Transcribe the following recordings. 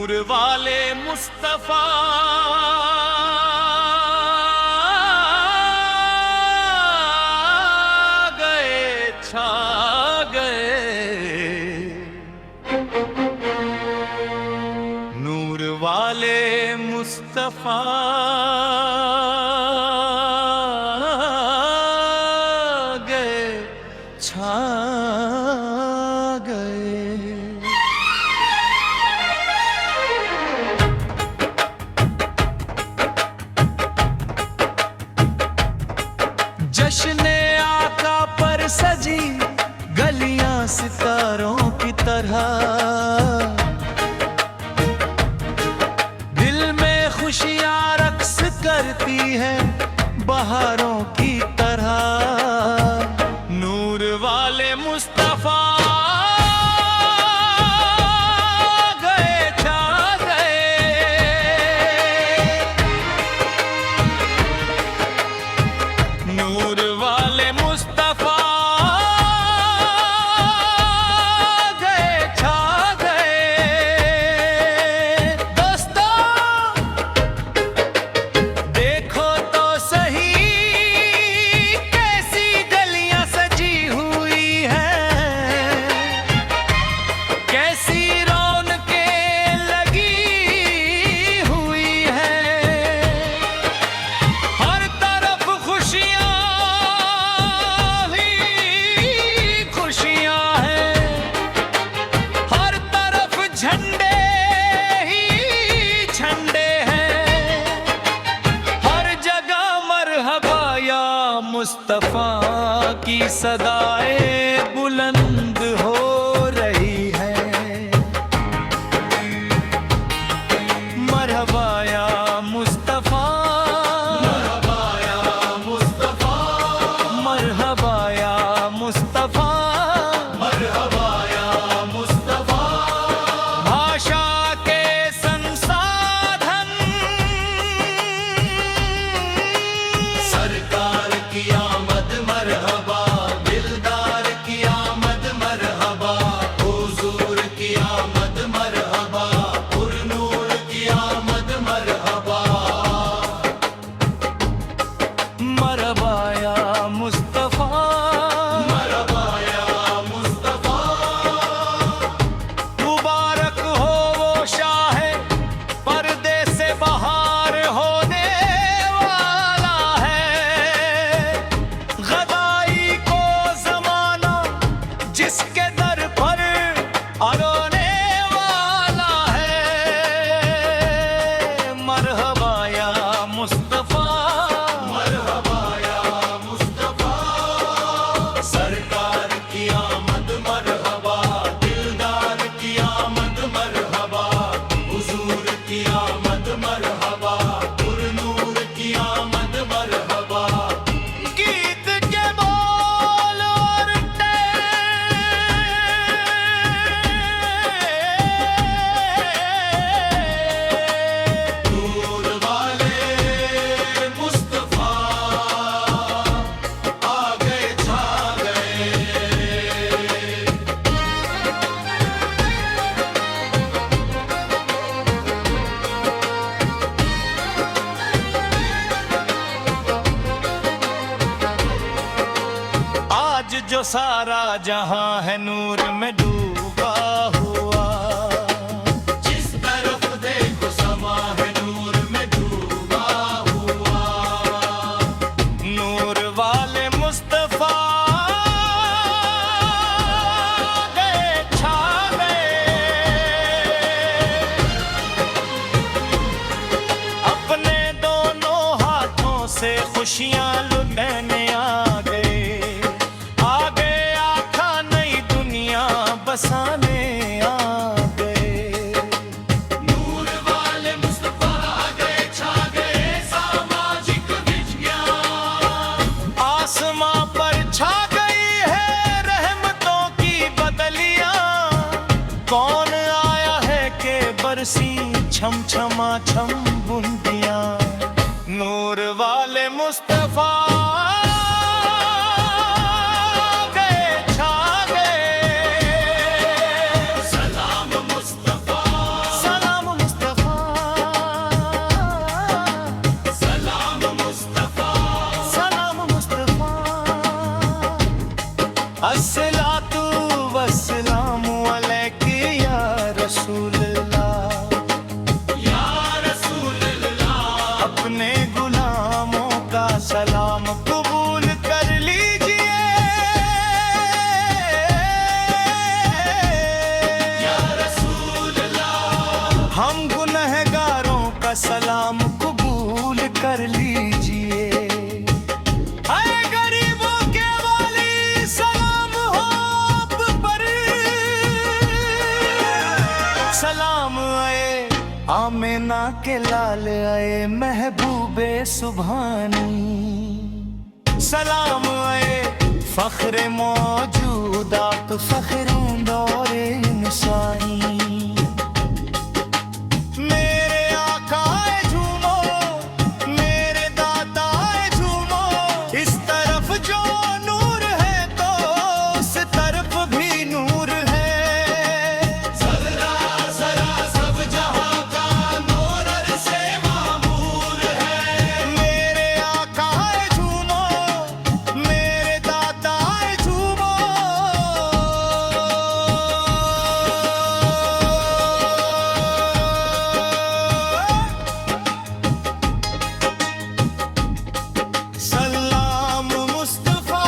नूर वाले मुस्तफा गए छा गए, नूर वाले मुस्तफा गए छा गए। जश्ने आका पर सजी गलियां सितारों की तरह, दिल में खुशियां रक्स करती हैं बहारों की तरह। नूर वाले मुस्तफा गए छा गए, नूर वाले मुस्तफा गए छा गए। दोस्तों देखो तो सही कैसी गलियां सजी हुई हैं, कैसी रौनकें लगी हुई हैं। हर तरफ खुशियां ही खुशियां हैं, हर तरफ झंडे ही झंडे हैं। हर जगह मरहबा या मुस्तफा की सदाएं बुलंद हो रही हैं। मरहबा या मुस्तफा, मरहबा या मुस्तफा, मरहबा या मुस्तफा, मरहबा या मुस्तफा। भाषा के संसाधन सरकार की आमद मरहबा, दिलदार की आमद मरहबा, हुजूर की आमद मरहबा, पुरनूर की आमद मरहबा। मरहबा या मुस्तफा, मरहबा या मुस्तफा। मुबारक हो वो शाह पर्दे से बाहर होने वाला है, गदाई को जमाना जिसके दर पर आने वाला है। मरहबा या मुस्तफा, मरहबा या मुस्तफा। सरकार की आमद मरहबा, दिलदार की आमद मरहबा, हुजूर की आमद मरहबा, पुरनूर की आमद मरहबा। गीत के बोल और नूर वाले मुस्तफा आ गए छा गए। आज जो सारा जहां है नूर में डूबा हुआ, जिस तरफ देखो समा है नूर में डूबा हुआ। नूर वाले मुस्तफा गए छा गए, अपने दोनों हाथों से खुशियां लुटाने आ गए। आगे आखा नई दुनिया बसाने आ गए। नूर वाले मुस्तफा गए छा गए, सामाजिक विज्ञान आसमां पर छा गई है रहमतों की बदलियां। कौन आया है के बरसी छम छमा छम बूंदियां। नूर वाले मुस्तफा गए छा गए। सलाम मुस्तफा, सलाम हम गुनहगारों का सलाम कबूल कर लीजिए। आए गरीबों के वाली सलाम हो आप पर, सलाम आए आमिना के लाल आए महबूबे सुभानी, सलाम आए फख्रे मौजूदात फख्रों दौरे इंसानी। मेरे आका आए झूमो, मेरे दाता आए झूमो, इस तरफ जो नूर है तो उस तरफ भी नूर है। जरा जरा सब जहां का नूर से मामूर है। मेरे आका आए झूमो, मेरे दाता आए झूमो, सलाम मुस्तफा,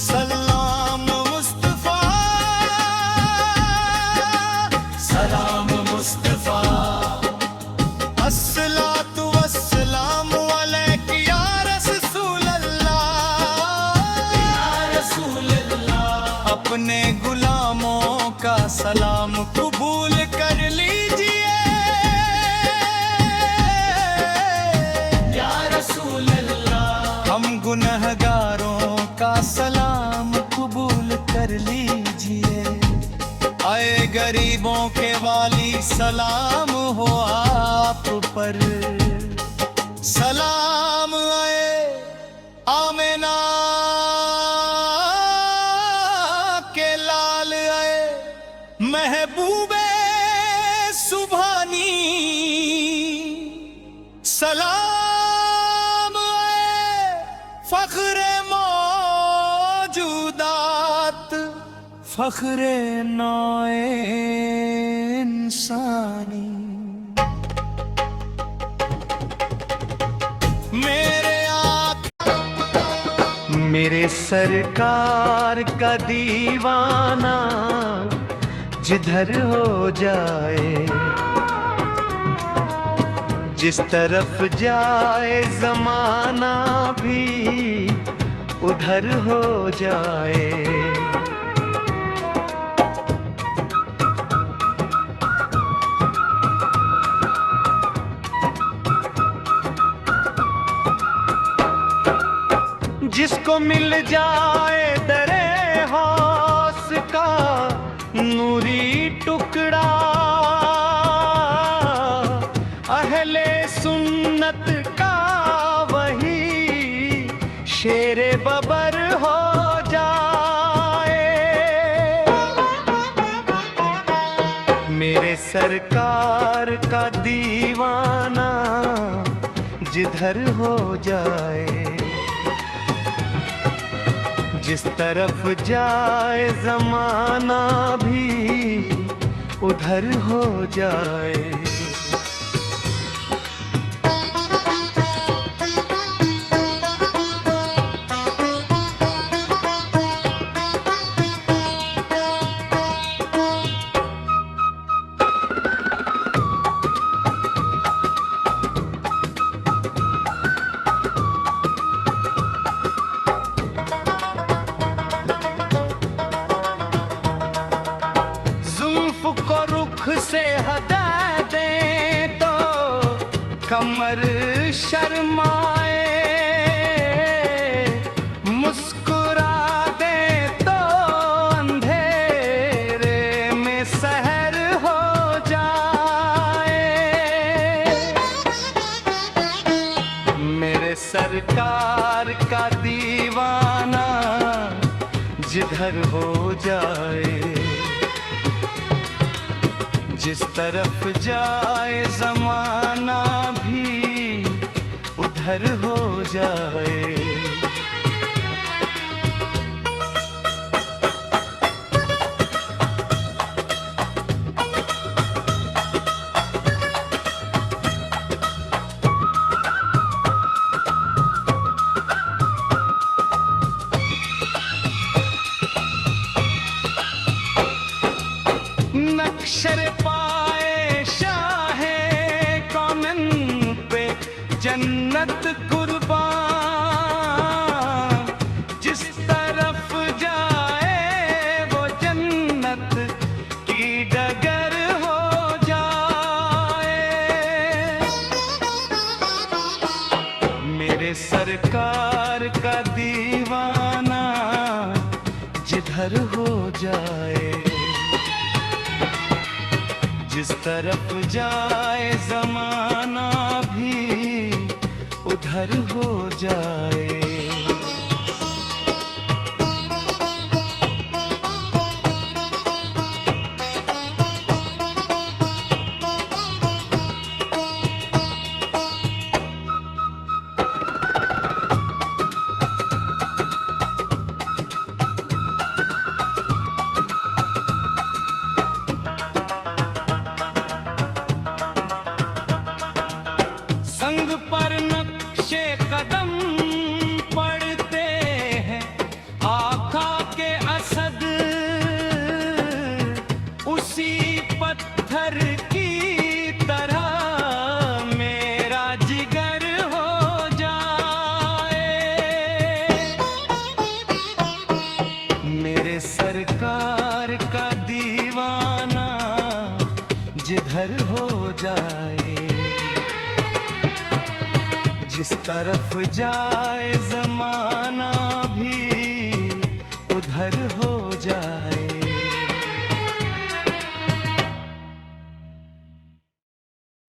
सलाम मुस्तफा, सलाम मुस्तफा। अस्सलातु वस्सलामु अलैका या रसूल अल्लाह, या रसूल अल्लाह। अपने गुलामों का सलाम कबूल कर लीजिए, या रसूल अल्लाह। हम गुनहगारों का सलाम कबूल कर लीजिए। आए गरीबों के वाली सलाम हो आप पर, सलाम आए आमिना के लाल आए महबूबे सुभानी, सलाम आए फख्रे मौजूदात फख्रे नौए इंसानी। मेरे मेरे सरकार का दीवाना जिधर हो जाए, जिस तरफ जाए जमाना भी उधर हो जाए। जिसको मिल जाए दरे हौस का नूरी टुकड़ा, अहले सुन्नत का वही शेरे बबर हो जाए। मेरे सरकार का दीवाना जिधर हो जाए, जिस तरफ जाए जमाना भी उधर हो जाए। को रुख से हटा दें तो कमर शर्माए, मुस्कुरा दे तो अंधेरे में सहर हो जाए। मेरे सरकार का दीवाना जिधर हो जाए, जिस तरफ जाए जमाना भी उधर हो जाए। सरकार का दीवाना जिधर हो जाए, जिस तरफ जाए जमाना भी उधर हो जाए। संग पर नक्शे कदम पड़ते हैं आका के असद, उसी पत्थर की तरह मेरा जिगर हो जाए। मेरे सरकार का दीवाना जिधर हो जाए, जिस तरफ जाए जमाना भी उधर हो जाए।